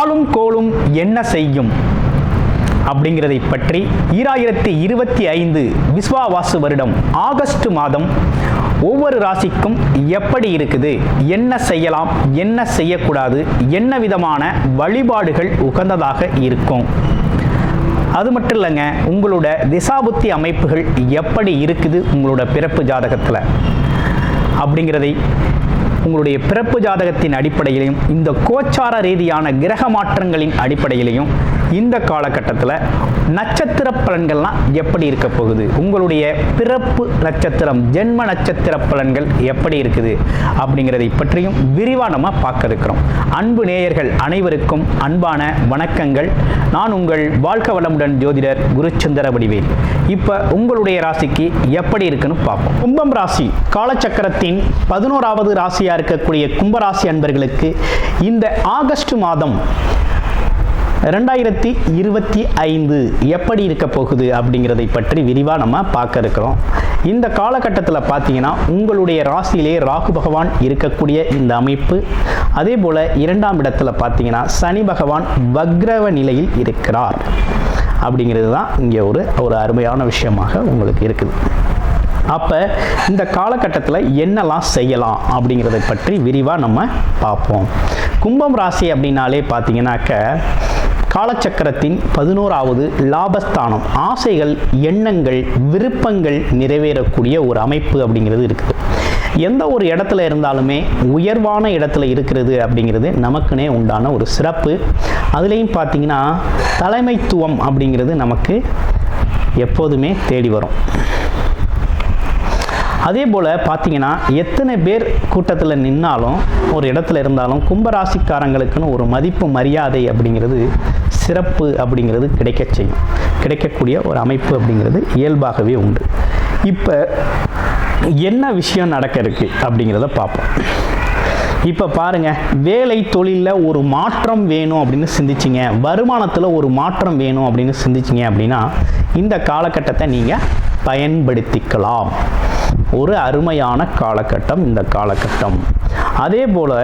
காலும் கோலும் என்ன செய்யும் அப்படிங்கிறதை பற்றி 2025 விஸ்வாவாசு வருடம் ஆகஸ்ட் மாதம் ஒவ்வொரு ராசிக்கும் எப்படி இருக்குது, என்ன செய்யலாம், என்ன செய்யக்கூடாது, என்ன விதமான வழிபாடுகள் உகந்ததாக இருக்கும், அது மட்டும் இல்லைங்க, உங்களோட திசாபுத்தி அமைப்புகள் எப்படி இருக்குது உங்களோட பிறப்பு ஜாதகத்தில் அப்படிங்கிறதை உங்களுடைய பிறப்பு ஜாதகத்தின் அடிப்படையிலையும் இந்த கோச்சார ரீதியான கிரக மாற்றங்களின் அடிப்படையிலையும் இந்த காலகட்டத்தில் நட்சத்திர பலன்கள்லாம் எப்படி இருக்க போகுது, உங்களுடைய பிறப்பு நட்சத்திரம் ஜென்ம நட்சத்திர பலன்கள் எப்படி இருக்குது அப்படிங்கிறதை பற்றியும் விரிவாக நம்ம பார்க்க இருக்கிறோம். அன்பு நேயர்கள் அனைவருக்கும் அன்பான வணக்கங்கள். நான் உங்கள் வாழ்க வளமுடன் ஜோதிடர் குருச்சந்திர வடிவேல். இப்போ உங்களுடைய ராசிக்கு எப்படி இருக்குன்னு பார்ப்போம். கும்பம் ராசி காலச்சக்கரத்தின் 11வது ராசியாக இருக்கக்கூடிய கும்பராசி அன்பர்களுக்கு இந்த ஆகஸ்ட் மாதம் 2025 எப்படி இருக்க போகுது அப்படிங்கிறதை பற்றி விரிவாக நம்ம பார்க்க இருக்கிறோம். இந்த காலகட்டத்தில் பார்த்தீங்கன்னா உங்களுடைய ராசியிலே ராகு பகவான் இருக்கக்கூடிய இந்த அமைப்பு, அதே போல் 2ஆம் இடத்துல பார்த்தீங்கன்னா சனி பகவான் வக்ரவ நிலையில் இருக்கிறார் அப்படிங்கிறது தான் இங்கே ஒரு அருமையான விஷயமாக உங்களுக்கு இருக்குது. அப்போ இந்த காலகட்டத்தில் என்னெல்லாம் செய்யலாம் அப்படிங்கிறத பற்றி விரிவாக நம்ம பார்ப்போம். கும்பம் ராசி அப்படின்னாலே பார்த்தீங்கன்னாக்க காலச்சக்கரத்தின் 11வது லாபஸ்தானம், ஆசைகள், எண்ணங்கள், விருப்பங்கள் நிறைவேறக்கூடிய ஒரு அமைப்பு அப்படிங்கிறது இருக்குது. எந்த ஒரு இடத்துல இருந்தாலுமே உயர்வான இடத்துல இருக்கிறது அப்படிங்கிறது நமக்குனே உண்டான ஒரு சிறப்பு. அதுலேயும் பார்த்தீங்கன்னா தலைமைத்துவம் அப்படிங்கிறது நமக்கு எப்போதுமே தேடி வரும். அதே போல் பார்த்தீங்கன்னா எத்தனை பேர் கூட்டத்தில் நின்னாலும் ஒரு இடத்துல இருந்தாலும் கும்பராசிக்காரங்களுக்குன்னு ஒரு மதிப்பு மரியாதை அப்படிங்கிறது சிறப்பு அப்படிங்கிறது கிடைக்கக்கூடிய ஒரு அமைப்பு அப்படிங்கிறது இயல்பாகவே உண்டு. இப்போ என்ன விஷயம் நடக்க இருக்கு அப்படிங்கிறத பார்ப்போம். இப்போ பாருங்கள், வேலை தொழிலில் ஒரு மாற்றம் வேணும் அப்படின்னு சிந்திச்சிங்க, வருமானத்தில் ஒரு மாற்றம் வேணும் அப்படின்னு சிந்திச்சிங்க அப்படின்னா இந்த காலகட்டத்தை நீங்கள் பயன்படுத்திக்கலாம். ஒரு அருமையான காலகட்டம் இந்த காலகட்டம். அதே போல்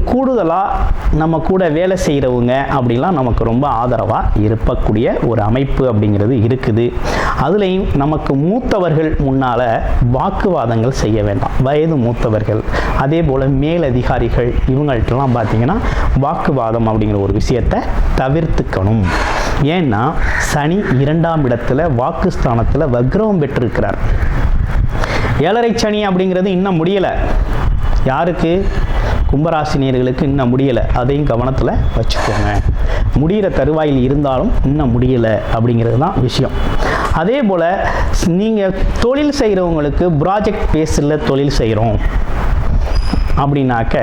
கூடுதலாக நம்ம கூட வேலை செய்கிறவங்க அப்படிலாம் நமக்கு ரொம்ப ஆதரவாக இருக்கக்கூடிய ஒரு அமைப்பு அப்படிங்கிறது இருக்குது. அதுலேயும் நமக்கு மூத்தவர்கள் முன்னால் வாக்குவாதங்கள் செய்ய வேண்டாம். வயது மூத்தவர்கள், அதே போல் மேலதிகாரிகள், இவங்கள்ட்டலாம் பார்த்திங்கன்னா வாக்குவாதம் அப்படிங்கிற ஒரு விஷயத்தை தவிர்த்துக்கணும். ஏன்னா சனி 2ஆம் இடத்துல வாக்குஸ்தானத்தில் வக்ரம் பெற்றிருக்கிறார். 7.5 சனி அப்படிங்கிறது இன்னும் முடியலை. யாருக்கு? கும்பராசினியர்களுக்கு இன்னும் முடியலை. அதையும் கவனத்தில் வச்சுக்கோங்க. முடிகிற தருவாயில் இருந்தாலும் இன்னும் முடியலை அப்படிங்கிறது தான் விஷயம். அதே போல் நீங்கள் தொழில் செய்கிறவங்களுக்கு ப்ராஜெக்ட் பேஸில் தொழில் செய்கிறோம் அப்படின்னாக்க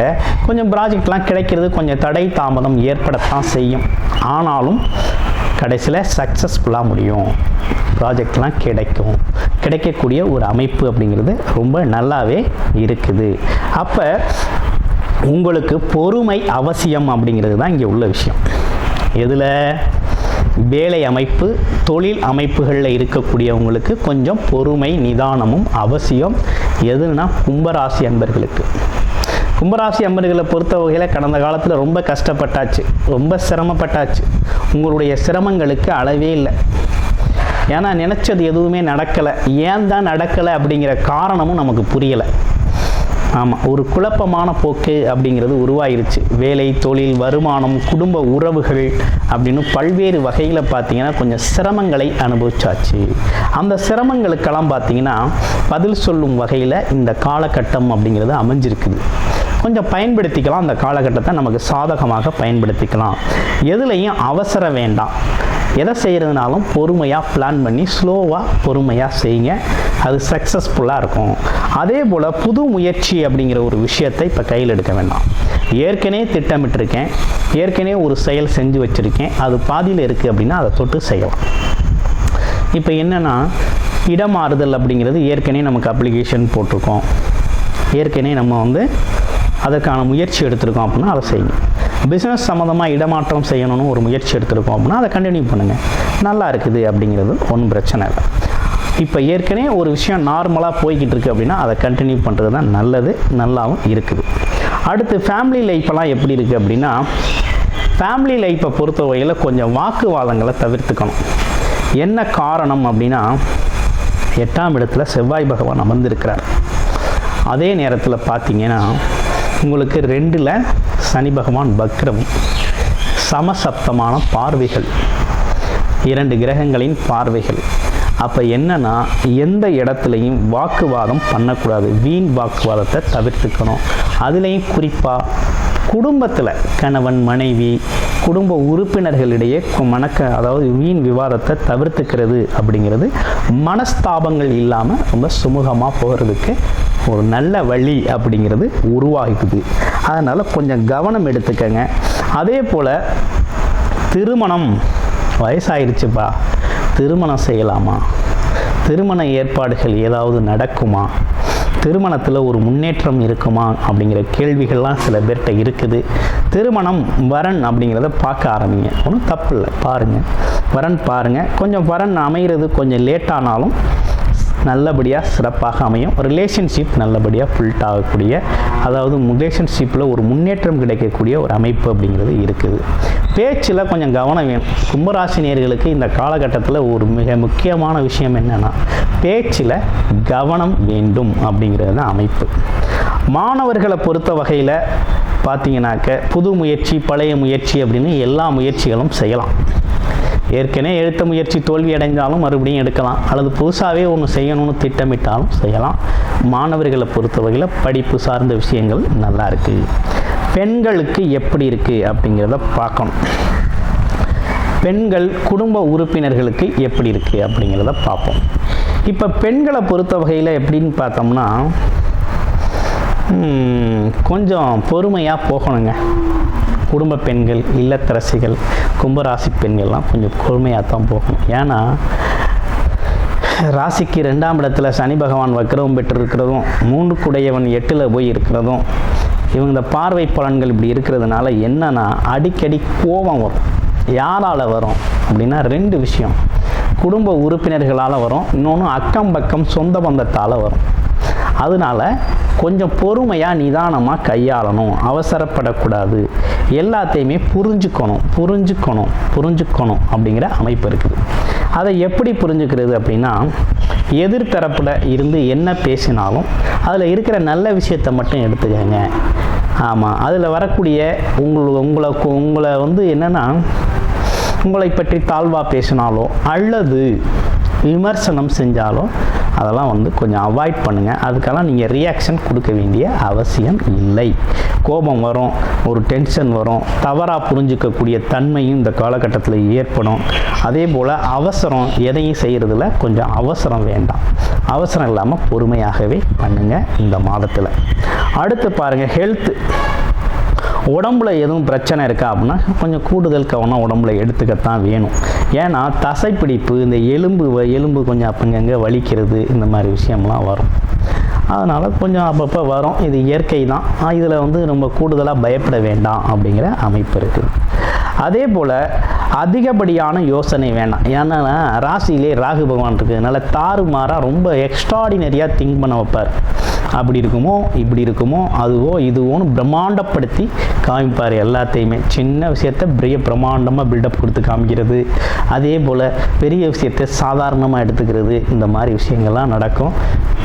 கொஞ்சம் ப்ராஜெக்ட்லாம் கிடைக்கிறது கொஞ்சம் தடை தாமதம் ஏற்படத்தான் செய்யும். ஆனாலும் கடைசியில் சக்ஸஸ்ஃபுல்லாக முடியும். ப்ராஜெக்ட்லாம் கிடைக்கக்கூடிய ஒரு அமைப்பு அப்படிங்கிறது ரொம்ப நல்லாவே இருக்குது. அப்போ உங்களுக்கு பொறுமை அவசியம் அப்படிங்கிறது தான் இங்கே உள்ள விஷயம். எதில்? வேலை அமைப்பு, தொழில் அமைப்புகளில் இருக்கக்கூடியவங்களுக்கு கொஞ்சம் பொறுமை நிதானமும் அவசியம். எதுனா கும்பராசி அன்பர்களுக்கு. கும்பராசி அன்பர்களை பொறுத்த வகையில் கடந்த காலத்தில் ரொம்ப கஷ்டப்பட்டாச்சு, ரொம்ப சிரமப்பட்டாச்சு. உங்களுடைய சிரமங்களுக்கு அளவே இல்லை. ஏன்னா நினச்சது எதுவுமே நடக்கலை. ஏன் தான் நடக்கலை அப்படிங்கிற காரணமும் நமக்கு புரியலை. ஆமாம், ஒரு குழப்பமான போக்கு அப்படிங்கிறது உருவாயிருச்சு. வேலை, தொழில், வருமானம், குடும்ப உறவுகள் அப்படின்னு பல்வேறு வகையில் பார்த்தீங்கன்னா கொஞ்சம் சிரமங்களை அனுபவிச்சாச்சு. அந்த சிரமங்களுக்கெல்லாம் பார்த்தீங்கன்னா பதில் சொல்லும் வகையில் இந்த காலகட்டம் அப்படிங்கிறது அமைஞ்சிருக்குது. கொஞ்சம் பயன்படுத்திக்கலாம். அந்த காலகட்டத்தை நமக்கு சாதகமாக பயன்படுத்திக்கலாம். எதுலேயும் அவசரம் வேண்டாம். எதை செய்கிறதுனாலும் பொறுமையாக பிளான் பண்ணி ஸ்லோவாக பொறுமையாக செய்யுங்க. அது சக்ஸஸ்ஃபுல்லாக இருக்கும். அதே போல் புது முயற்சி அப்படிங்கிற ஒரு விஷயத்தை இப்போ கையில் எடுக்க வேண்டாம். ஏற்கனவே திட்டமிட்டிருக்கேன், ஏற்கனவே ஒரு செயல் செஞ்சு வச்சுருக்கேன், அது பாதியில் இருக்குது அப்படின்னா அதை தொட்டு செய்யலாம். இப்போ என்னென்னா இடமாறுதல் அப்படிங்கிறது ஏற்கனவே நமக்கு அப்ளிகேஷன் போட்டிருக்கோம், ஏற்கனவே நம்ம அதற்கான முயற்சி எடுத்திருக்கோம் அப்படின்னா அதை செய்யுங்க. பிஸ்னஸ் சம்மந்தமாக இடமாற்றம் செய்யணும்னு ஒரு முயற்சி எடுத்திருக்கோம் அப்படின்னா அதை கண்டினியூ பண்ணுங்கள். நல்லா இருக்குது அப்படிங்கிறது ஒன்றும் பிரச்சனை இல்லை. இப்போ ஏற்கனவே ஒரு விஷயம் நார்மலாக போய்கிட்டு இருக்குது அப்படின்னா அதை கண்டினியூ பண்ணுறது தான் நல்லது, நல்லாவும் இருக்குது. அடுத்து ஃபேமிலி லைஃப்பெல்லாம் எப்படி இருக்குது அப்படின்னா ஃபேமிலி லைஃப்பை பொறுத்த வகையில் கொஞ்சம் வாக்குவாதங்களை தவிர்த்துக்கணும். என்ன காரணம் அப்படின்னா, 8ஆம் இடத்துல செவ்வாய் பகவான் அமர்ந்திருக்கிறார். அதே நேரத்தில் பார்த்தீங்கன்னா உங்களுக்கு 2ல் சனி பகவான் வக்ரம், சமசப்தமான பார்வைகள், 2 கிரகங்களின் பார்வைகள். அப்போ என்னன்னா, எந்த இடத்துலையும் வாக்குவாதம் பண்ணக்கூடாது, வீண் வாக்குவாதத்தை தவிர்த்துக்கணும். அதுலேயும் குறிப்பாக குடும்பத்தில் கணவன் மனைவி குடும்ப உறுப்பினர்களிடையே அதாவது வீண் விவாதத்தை தவிர்த்துக்கிறது அப்படிங்கிறது மனஸ்தாபங்கள் இல்லாமல் ரொம்ப சுமூகமாக போகிறதுக்கு ஒரு நல்ல வழி அப்படிங்கிறது உருவாகுது. அதனால் கொஞ்சம் கவனம் எடுத்துக்கங்க. அதே போல் திருமணம் வயசாயிருச்சுப்பா, திருமணம் செய்யலாமா, திருமண ஏற்பாடுகள் ஏதாவது நடக்குமா, திருமணத்தில் ஒரு முன்னேற்றம் இருக்குமா அப்படிங்கிற கேள்விகள்லாம் சில பேர்கிட்ட இருக்குது. திருமணம் வரன் அப்படிங்கிறத பார்க்க ஆரம்பிங்க, ஒன்றும் தப்பு இல்லை, பாருங்கள், வரன் பாருங்கள். கொஞ்சம் வரன் அமைகிறது கொஞ்சம் லேட்டானாலும் நல்லபடியாக சிறப்பாக அமையும். ரிலேஷன்ஷிப் நல்லபடியாக ஃபில்ட் ஆகக்கூடிய, அதாவது ரிலேஷன்ஷிப்பில் ஒரு முன்னேற்றம் கிடைக்கக்கூடிய ஒரு அமைப்பு அப்படிங்கிறது இருக்குது. பேச்சில் கொஞ்சம் கவனம் வேணும். கும்பராசினியர்களுக்கு இந்த காலகட்டத்தில் ஒரு மிக முக்கியமான விஷயம் என்னென்னா, பேச்சில் கவனம் வேண்டும் அப்படிங்கிறது தான் அமைப்பு. மாணவர்களை பொறுத்த வகையில் பார்த்தீங்கன்னாக்க புது முயற்சி பழைய முயற்சி அப்படின்னு எல்லா முயற்சிகளும் செய்யலாம். ஏற்கனவே எடுத்த முயற்சி தோல்வி அடைந்தாலும் மறுபடியும் எடுக்கலாம், அல்லது புதுசாகவே ஒன்று செய்யணும்னு திட்டமிட்டாலும் செய்யலாம். மாணவர்களை பொறுத்த வகையில் படிப்பு சார்ந்த விஷயங்கள் நல்லா இருக்குது. பெண்களுக்கு எப்படி இருக்குது அப்படிங்கிறத பார்க்கணும். பெண்கள் குடும்ப உறுப்பினர்களுக்கு எப்படி இருக்குது அப்படிங்கிறத பார்ப்போம். இப்போ பெண்களை பொறுத்த வகையில் எப்படின்னு பார்த்தோம்னா, கொஞ்சம் பொறுமையாக போகணுங்க. குடும்ப பெண்கள், இல்லத்தரசிகள், கும்பராசி பெண்கள்லாம் கொஞ்சம் பொறுமையாக தான் போகணும். ஏன்னா ராசிக்கு 2ஆம் இடத்துல சனி பகவான் வக்ரம் பெற்றிருக்கிறதும் 3 குடையவன் 8ல் போய் இருக்கிறதும் இவங்க இந்த பார்வை பலன்கள் இப்படி இருக்கிறதுனால என்னன்னா, அடிக்கடி கோபம் வரும். யாரால் வரும் அப்படின்னா 2 விஷயம். குடும்ப உறுப்பினர்களால் வரும், இன்னொன்று அக்கம் பக்கம் சொந்த பந்தத்தால் வரும். அதனால கொஞ்சம் பொறுமையாக நிதானமாக கையாளணும், அவசரப்படக்கூடாது, எல்லாத்தையுமே புரிஞ்சுக்கணும் அப்படிங்கிற அமைப்பு இருக்குது. அதை எப்படி புரிஞ்சுக்கிறது அப்படின்னா, எதிர்த்தரப்பில் இருந்து என்ன பேசினாலும் அதில் இருக்கிற நல்ல விஷயத்தை மட்டும் எடுத்துக்கங்க. ஆமாம், அதில் வரக்கூடிய உங்களை வந்து என்னென்னா, உங்களை பற்றி தாழ்வாக பேசினாலோ அல்லது விமர்சனம் செஞ்சாலோ அதெல்லாம் வந்து கொஞ்சம் அவாய்ட் பண்ணுங்கள். அதுக்கெல்லாம் நீங்கள் ரியாக்ஷன் கொடுக்க வேண்டிய அவசியம் இல்லை. கோபம் வரும், ஒரு டென்ஷன் வரும், தவறாக புரிஞ்சிக்கக்கூடிய தன்மையும் இந்த காலகட்டத்தில் ஏற்படும். அதே போல் அவசரம் எதையும் செய்கிறதுல கொஞ்சம் அவசரம் வேண்டாம். அவசரம் இல்லாமல் பொறுமையாகவே பண்ணுங்கள் இந்த மாதத்தில். அடுத்து பாருங்கள், ஹெல்த்து. உடம்புல எதுவும் பிரச்சனை இருக்கா அப்படின்னா கொஞ்சம் கூடுதல் கவனம் உடம்புல எடுத்துக்கத்தான் வேணும். ஏன்னா தசைப்பிடிப்பு, இந்த எலும்பு கொஞ்சம் அப்பங்கங்கே வலிக்கிறது, இந்த மாதிரி விஷயம்லாம் வரும். அதனால் கொஞ்சம் அப்பப்போ வரும், இது இயற்கை தான். இதில் வந்து ரொம்ப கூடுதலாக பயப்பட வேண்டாம் அப்படிங்கிற அமைப்பு இருக்குது. அதே போல் அதிகப்படியான யோசனை வேண்டாம். ஏன்னா ராசியிலே ராகு பகவான் இருக்கிறதுனால தாறுமாறாக ரொம்ப எக்ஸ்ட்ராடினரியாக திங்க் பண்ண வைப்பார். அப்படி இருக்குமோ, இப்படி இருக்குமோ, அதுவோ இதுவோன்னு பிரம்மாண்டப்படுத்தி காமிப்பார். எல்லாத்தையுமே சின்ன விஷயத்தை பெரிய பிரம்மாண்டமாக பில்டப் கொடுத்து காமிக்கிறது, அதே போல் பெரிய விஷயத்தை சாதாரணமாக எடுத்துக்கிறது, இந்த மாதிரி விஷயங்கள்லாம் நடக்கும்.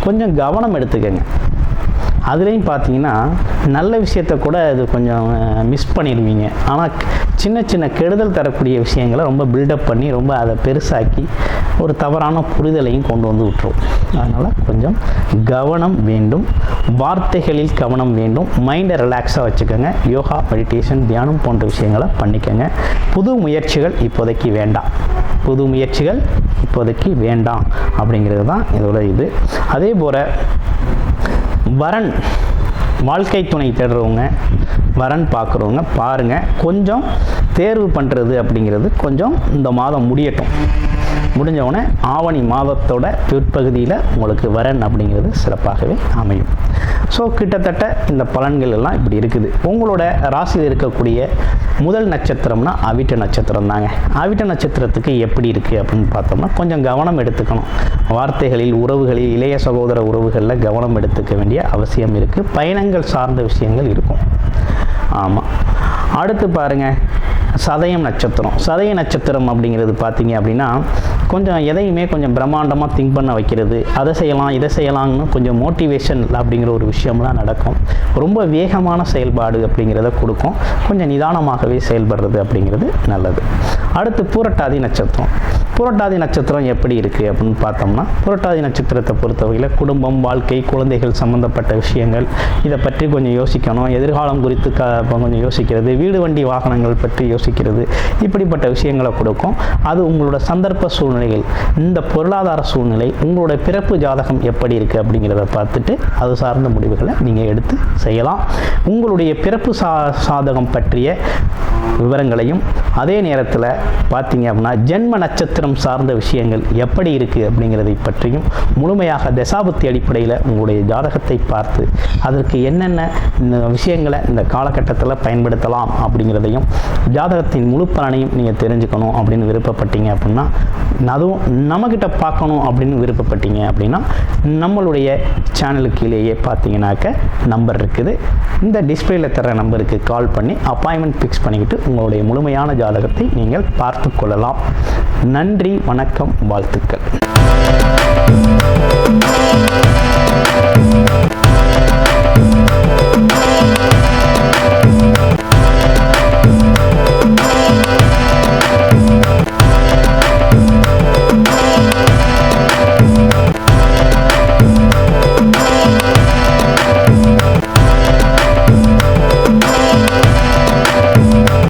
கொஞ்சம் கவனம் எடுத்துக்கங்க. அதுலேயும் பார்த்தீங்கன்னா நல்ல விஷயத்தை கூட இது கொஞ்சம் மிஸ் பண்ணிடுவீங்க. ஆனால் சின்ன சின்ன கெடுதல் தரக்கூடிய விஷயங்களை ரொம்ப பில்டப் பண்ணி ரொம்ப அதை பெருசாக்கி ஒரு தவறான புரிதலையும் கொண்டு வந்து விட்டுரும். அதனால் கொஞ்சம் கவனம் வேண்டும், வார்த்தைகளில் கவனம் வேண்டும். மைண்டை ரிலாக்ஸாக வச்சுக்கோங்க. யோகா, மெடிடேஷன், தியானம் போன்ற விஷயங்களை பண்ணிக்கோங்க. புது முயற்சிகள் இப்போதைக்கு வேண்டாம் அப்படிங்கிறது தான் இதோட இது. அதே போல் வரன், வாழ்க்கை துணை தேடுறவங்க, வரன் பார்க்குறவங்க பாருங்கள், கொஞ்சம் தேர்வு பண்ணுறது அப்படிங்கிறது கொஞ்சம் இந்த மாதம் முடிஞ்சவுடனே ஆவணி மாதத்தோட பிற்பகுதியில் உங்களுக்கு வரன் அப்படிங்கிறது சிறப்பாகவே அமையும். ஸோ கிட்டத்தட்ட இந்த பலன்கள் எல்லாம் இப்படி இருக்குது. உங்களோட ராசியில் இருக்கக்கூடிய முதல் நட்சத்திரம்னா அவிட்ட நட்சத்திரம் தாங்க. அவிட்ட நட்சத்திரத்துக்கு எப்படி இருக்குது அப்படின்னு பார்த்தோம்னா கொஞ்சம் கவனம் எடுத்துக்கணும். வார்த்தைகளில், உறவுகளில், இளைய சகோதர உறவுகளில் கவனம் எடுத்துக்க வேண்டிய அவசியம் இருக்குது. பயணங்கள் சார்ந்த விஷயங்கள் இருக்கும். ஆமாம். அடுத்து பாருங்கள், சதயம் நட்சத்திரம். சதய நட்சத்திரம் அப்படிங்கிறது பார்த்தீங்க அப்படின்னா கொஞ்சம் எதையுமே கொஞ்சம் பிரம்மாண்டமாக திங்க் பண்ண வைக்கிறது, அதை செய்யலாம் இதை செய்யலாம்னு கொஞ்சம் மோட்டிவேஷன் அப்படிங்கிற ஒரு விஷயம்லாம் நடக்கும். ரொம்ப வேகமான செயல்பாடு அப்படிங்கிறத கொடுக்கும். கொஞ்சம் நிதானமாகவே செயல்படுறது அப்படிங்கிறது நல்லது. அடுத்து பூரட்டாதி நட்சத்திரம். புரட்டாதி நட்சத்திரம் எப்படி இருக்குது அப்படின்னு பார்த்தோம்னா, புரட்டாதி நட்சத்திரத்தை பொறுத்தவரையில் குடும்பம், வாழ்க்கை, குழந்தைகள் சம்மந்தப்பட்ட விஷயங்கள் இதை பற்றி கொஞ்சம் யோசிக்கணும். எதிர்காலம் குறித்து கொஞ்சம் யோசிக்கிறது, வீடு வண்டி வாகனங்கள் பற்றி யோசிக்கிறது, இப்படிப்பட்ட விஷயங்களை கொடுக்கும். அது உங்களோட சந்தர்ப்ப சூழ்நிலைகள், இந்த பொருளாதார சூழ்நிலை, உங்களோட பிறப்பு ஜாதகம் எப்படி இருக்குது அப்படிங்கிறத பார்த்துட்டு அது சார்ந்த முடிவுகளை நீங்கள் எடுத்து செய்யலாம். உங்களுடைய பிறப்பு சாதகம் பற்றிய விவரங்களையும் அதே நேரத்தில் பார்த்தீங்க அப்படின்னா ஜென்ம நட்சத்திரம் சார்ந்த விஷயங்கள் எப்படி இருக்குது அப்படிங்கிறதை பற்றியும் முழுமையாக தசாபுத்தி அடிப்படையில் உங்களுடைய ஜாதகத்தை பார்த்து அதற்கு என்னென்ன விஷயங்களை இந்த காலகட்டத்தில் பயன்படுத்தலாம் அப்படிங்கிறதையும் ஜாதகத்தின் முழு பலனையும் நீங்கள் தெரிஞ்சுக்கணும் அப்படின்னு விருப்பப்பட்டீங்க அப்படின்னா, அதுவும் நம்மக்கிட்ட பார்க்கணும் அப்படின்னு விருப்பப்பட்டீங்க அப்படின்னா நம்மளுடைய சேனலுக்கு கீழேயே பார்த்தீங்கன்னாக்க நம்பர் இருக்குது. இந்த டிஸ்பிளேல தர நம்பருக்கு கால் பண்ணி அப்பாயின்மெண்ட் ஃபிக்ஸ் பண்ணிக்கிட்டு உங்களுடைய முழுமையான ஜாதகத்தை நீங்கள் பார்த்து கொள்ளலாம். நன்றி, வணக்கம், வாழ்த்துக்கள்.